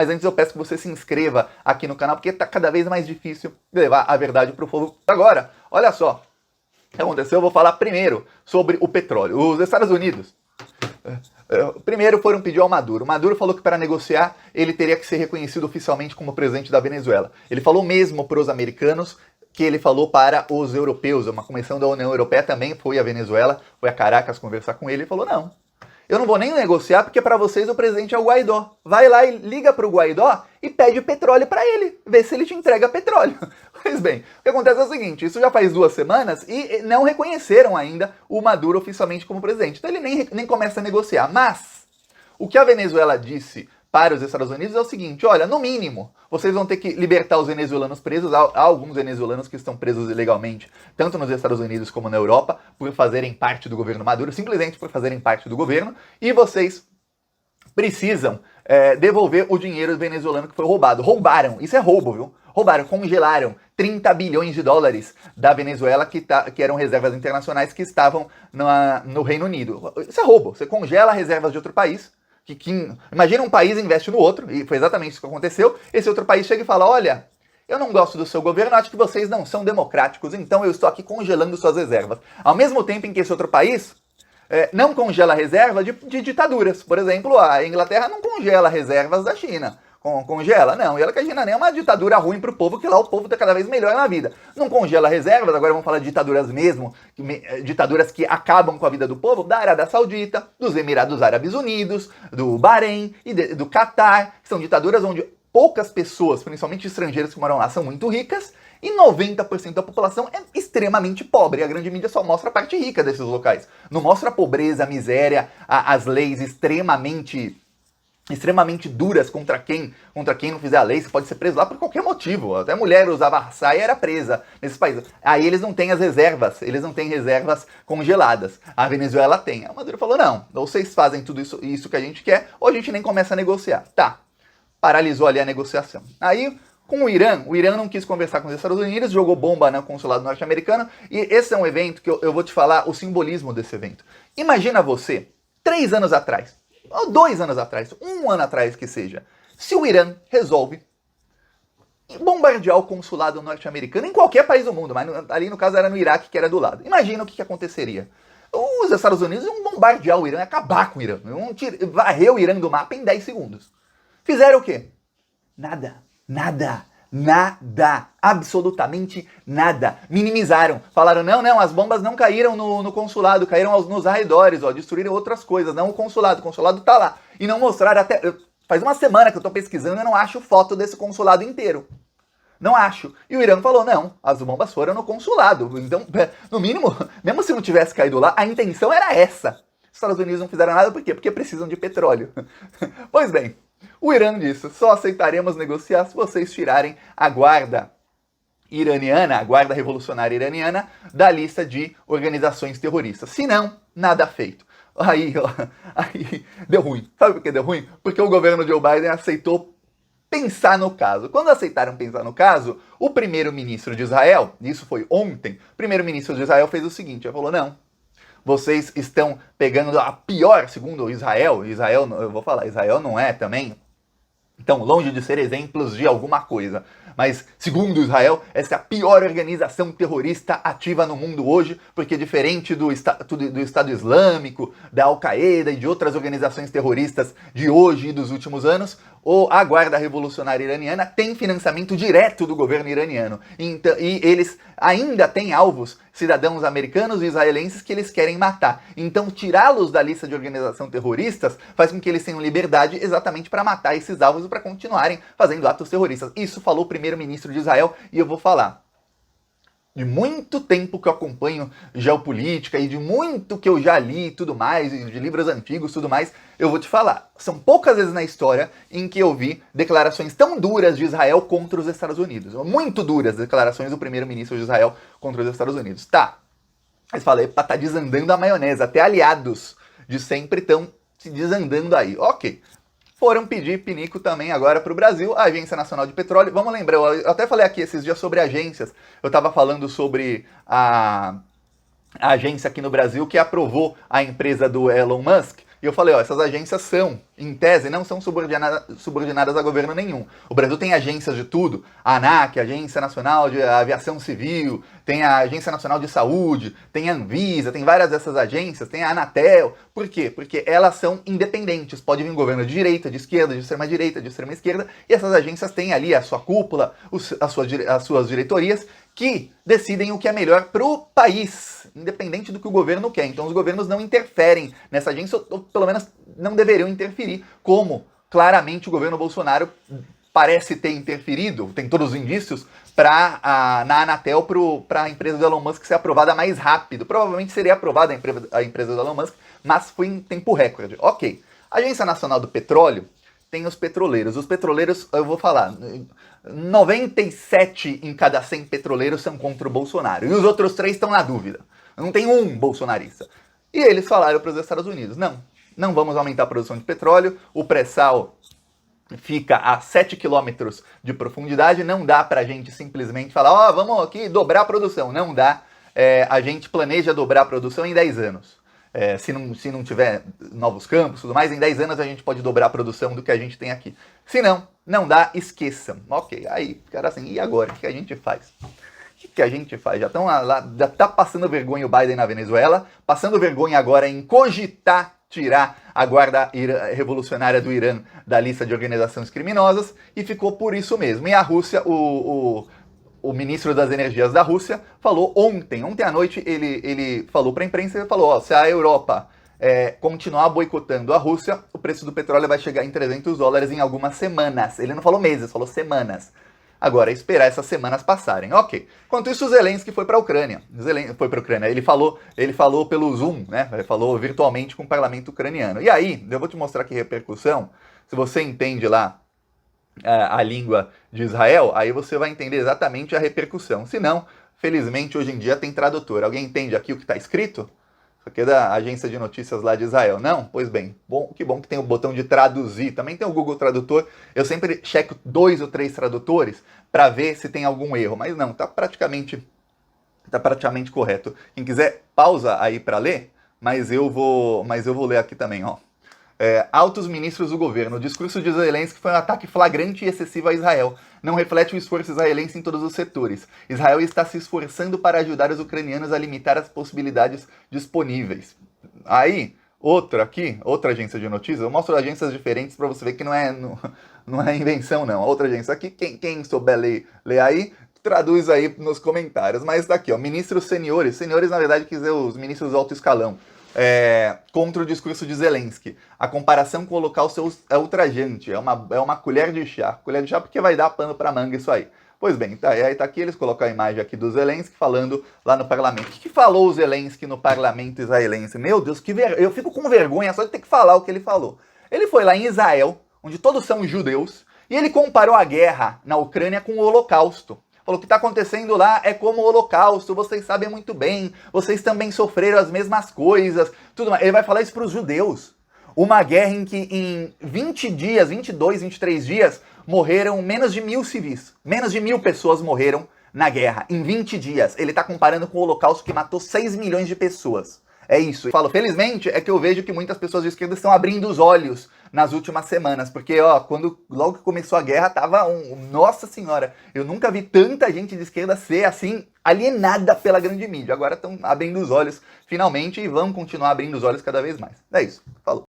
Mas antes eu peço que você se inscreva aqui no canal, porque tá cada vez mais difícil levar a verdade pro povo. Agora, olha só o que aconteceu. Eu vou falar primeiro sobre o petróleo. Os Estados Unidos primeiro foram pedir ao Maduro. O Maduro falou que para negociar ele teria que ser reconhecido oficialmente como presidente da Venezuela. Ele falou mesmo para os americanos que ele falou para os europeus. Uma comissão da União Europeia também foi à Venezuela, foi a Caracas conversar com ele e falou: não, eu não vou nem negociar porque para vocês o presidente é o Guaidó. Vai lá e liga para o Guaidó e pede petróleo para ele, vê se ele te entrega petróleo. Pois bem, o que acontece é o seguinte, isso já faz 2 semanas e não reconheceram ainda o Maduro oficialmente como presidente. Então ele nem começa a negociar. Mas o que a Venezuela disse para os Estados Unidos é o seguinte: olha, no mínimo, vocês vão ter que libertar os venezuelanos presos. Há alguns venezuelanos que estão presos ilegalmente, tanto nos Estados Unidos como na Europa, por fazerem parte do governo Maduro, simplesmente por fazerem parte do governo, e vocês precisam devolver o dinheiro venezuelano que foi roubado. Roubaram, isso é roubo, viu? Roubaram, congelaram 30 bilhões de dólares da Venezuela, que eram reservas internacionais que estavam no Reino Unido. Isso é roubo, você congela reservas de outro país. Imagina um país investe no outro, e foi exatamente isso que aconteceu. Esse outro país chega e fala: olha, eu não gosto do seu governo, acho que vocês não são democráticos, então eu estou aqui congelando suas reservas. Ao mesmo tempo em que esse outro país não congela reserva de ditaduras. Por exemplo, a Inglaterra não congela reservas da China. Congela? Não. E olha que a China nem é uma ditadura ruim pro povo, que lá o povo tá cada vez melhor na vida. Não congela reservas, agora vamos falar de ditaduras mesmo, ditaduras que acabam com a vida do povo, da Arábia Saudita, dos Emirados Árabes Unidos, do Bahrein e do Catar, que são ditaduras onde poucas pessoas, principalmente estrangeiros que moram lá, são muito ricas, e 90% da população é extremamente pobre. A grande mídia só mostra a parte rica desses locais. Não mostra a pobreza, a miséria, as leis extremamente duras contra quem não fizer a lei. Você pode ser preso lá por qualquer motivo. Até mulher usava saia e era presa nesses países. Aí eles não têm as reservas, eles não têm reservas congeladas. A Venezuela tem. A Maduro falou: não, ou vocês fazem tudo isso que a gente quer, ou a gente nem começa a negociar. Tá, paralisou ali a negociação. Aí, com o Irã não quis conversar com os Estados Unidos, jogou bomba no consulado norte-americano, e esse é um evento que eu vou te falar o simbolismo desse evento. Imagina você, 3 anos atrás, ou 2 anos atrás, 1 ano atrás que seja, se o Irã resolve bombardear o consulado norte-americano em qualquer país do mundo, mas ali no caso era no Iraque, que era do lado. Imagina o que aconteceria. Os Estados Unidos iam bombardear o Irã, acabar com o Irã, iam varrer o Irã do mapa em 10 segundos. Fizeram o quê? Nada. Absolutamente nada. Minimizaram. Falaram: não, as bombas não caíram no consulado, caíram nos arredores, destruíram outras coisas, não o consulado tá lá. E não mostraram até... Faz 1 semana que eu tô pesquisando e eu não acho foto desse consulado inteiro. Não acho. E o Irã falou: não, as bombas foram no consulado. Então, no mínimo, mesmo se não tivesse caído lá, a intenção era essa. Os Estados Unidos não fizeram nada, por quê? Porque precisam de petróleo. Pois bem, o Irã disse: só aceitaremos negociar se vocês tirarem a guarda iraniana, a guarda revolucionária iraniana, da lista de organizações terroristas. Se não, nada feito. Aí deu ruim. Sabe por que deu ruim? Porque o governo Joe Biden aceitou pensar no caso. Quando aceitaram pensar no caso, o primeiro-ministro de Israel, isso foi ontem, o primeiro-ministro de Israel fez o seguinte: ele falou: não, vocês estão pegando a pior, segundo Israel, eu vou falar, Israel não é também tão longe de ser exemplos de alguma coisa, mas segundo Israel, essa é a pior organização terrorista ativa no mundo hoje, porque diferente do Estado Islâmico, da Al-Qaeda e de outras organizações terroristas de hoje e dos últimos anos, a Guarda Revolucionária Iraniana tem financiamento direto do governo iraniano. Então, e eles ainda têm alvos, cidadãos americanos e israelenses, que eles querem matar. Então, tirá-los da lista de organização terroristas faz com que eles tenham liberdade exatamente para matar esses alvos e para continuarem fazendo atos terroristas. Isso falou o primeiro-ministro de Israel, e eu vou falar. De muito tempo que eu acompanho geopolítica e de muito que eu já li e tudo mais, de livros antigos e tudo mais, eu vou te falar. São poucas vezes na história em que eu vi declarações tão duras de Israel contra os Estados Unidos. Muito duras declarações do primeiro-ministro de Israel contra os Estados Unidos. Tá, mas falei, tá desandando a maionese. Até aliados de sempre estão se desandando aí. Ok. Foram pedir pinico também agora para o Brasil, a Agência Nacional de Petróleo. Vamos lembrar, eu até falei aqui esses dias sobre agências. Eu estava falando sobre a agência aqui no Brasil que aprovou a empresa do Elon Musk. E eu falei: essas agências são em tese, não são subordinadas a governo nenhum. O Brasil tem agências de tudo, a ANAC, a Agência Nacional de Aviação Civil, tem a Agência Nacional de Saúde, tem a Anvisa, tem várias dessas agências, tem a Anatel. Por quê? Porque elas são independentes. Pode vir um governo de direita, de esquerda, de extrema-direita, de extrema-esquerda, e essas agências têm ali a sua cúpula, as suas diretorias, que decidem o que é melhor para o país, independente do que o governo quer. Então os governos não interferem nessa agência, ou pelo menos não deveriam interferir, como claramente o governo Bolsonaro parece ter interferido, tem todos os indícios, na Anatel para a empresa do Elon Musk ser aprovada mais rápido. Provavelmente seria aprovada a empresa do Elon Musk, mas foi em tempo recorde. Ok. A Agência Nacional do Petróleo tem os petroleiros. Os petroleiros, eu vou falar, 97 em cada 100 petroleiros são contra o Bolsonaro. E os outros 3 estão na dúvida. Não tem um bolsonarista. E eles falaram para os Estados Unidos, não vamos aumentar a produção de petróleo, o pré-sal fica a 7 quilômetros de profundidade, não dá para a gente simplesmente falar, vamos aqui dobrar a produção. Não dá, a gente planeja dobrar a produção em 10 anos. Se não tiver novos campos e tudo mais, em 10 anos a gente pode dobrar a produção do que a gente tem aqui. Se não dá, esqueçam. Ok, aí, cara, assim, e agora? O que a gente faz? O que a gente faz? Já tá passando vergonha o Biden na Venezuela, passando vergonha agora em cogitar tirar a guarda revolucionária do Irã da lista de organizações criminosas, e ficou por isso mesmo. E a Rússia, o ministro das Energias da Rússia falou ontem à noite, ele falou para a imprensa, ele falou, se a Europa continuar boicotando a Rússia, o preço do petróleo vai chegar em $300 em algumas semanas. Ele não falou meses, falou semanas. Agora é esperar essas semanas passarem. Ok. Enquanto isso, o Zelensky foi para a Ucrânia. Ele falou pelo Zoom, né? Ele falou virtualmente com o parlamento ucraniano. E aí, eu vou te mostrar que repercussão. Se você entende lá a língua de Israel, aí você vai entender exatamente a repercussão. Se não, felizmente, hoje em dia tem tradutor. Alguém entende aqui o que está escrito? Isso aqui é da agência de notícias lá de Israel. Não? Pois bem. Que bom que tem o botão de traduzir. Também tem o Google Tradutor. Eu sempre checo 2 ou 3 tradutores para ver se tem algum erro. Mas não, tá praticamente correto. Quem quiser, pausa aí para ler, mas eu vou ler aqui também, ó. Altos ministros do governo. O discurso de Zelensky foi um ataque flagrante e excessivo a Israel. Não reflete o esforço israelense em todos os setores. Israel está se esforçando para ajudar os ucranianos a limitar as possibilidades disponíveis. Aí, outra agência de notícias. Eu mostro agências diferentes para você ver que não é invenção, não. Outra agência aqui, quem souber ler aí, traduz aí nos comentários. Mas tá aqui, ó, ministros seniores. Seniores, na verdade, quer dizer os ministros do alto escalão. Contra o discurso de Zelensky. A comparação com o Holocausto é ultrajante, é uma colher de chá. Colher de chá porque vai dar pano pra manga isso aí. Pois bem, aí tá aqui, eles colocam a imagem aqui do Zelensky falando lá no parlamento. O que falou o Zelensky no parlamento israelense? Meu Deus, eu fico com vergonha só de ter que falar o que ele falou. Ele foi lá em Israel, onde todos são judeus, e ele comparou a guerra na Ucrânia com o Holocausto. Falou, o que está acontecendo lá é como o Holocausto, vocês sabem muito bem, vocês também sofreram as mesmas coisas, tudo mais. Ele vai falar isso para os judeus. Uma guerra em que em 20 dias, 22, 23 dias, morreram menos de 1.000 civis. Menos de 1.000 pessoas morreram na guerra, em 20 dias. Ele está comparando com o Holocausto que matou 6 milhões de pessoas. É isso. Eu falo, felizmente, é que eu vejo que muitas pessoas de esquerda estão abrindo os olhos nas últimas semanas, porque, logo que começou a guerra, tava Nossa Senhora, eu nunca vi tanta gente de esquerda ser, assim, alienada pela grande mídia. Agora estão abrindo os olhos, finalmente, e vão continuar abrindo os olhos cada vez mais. É isso. Falou.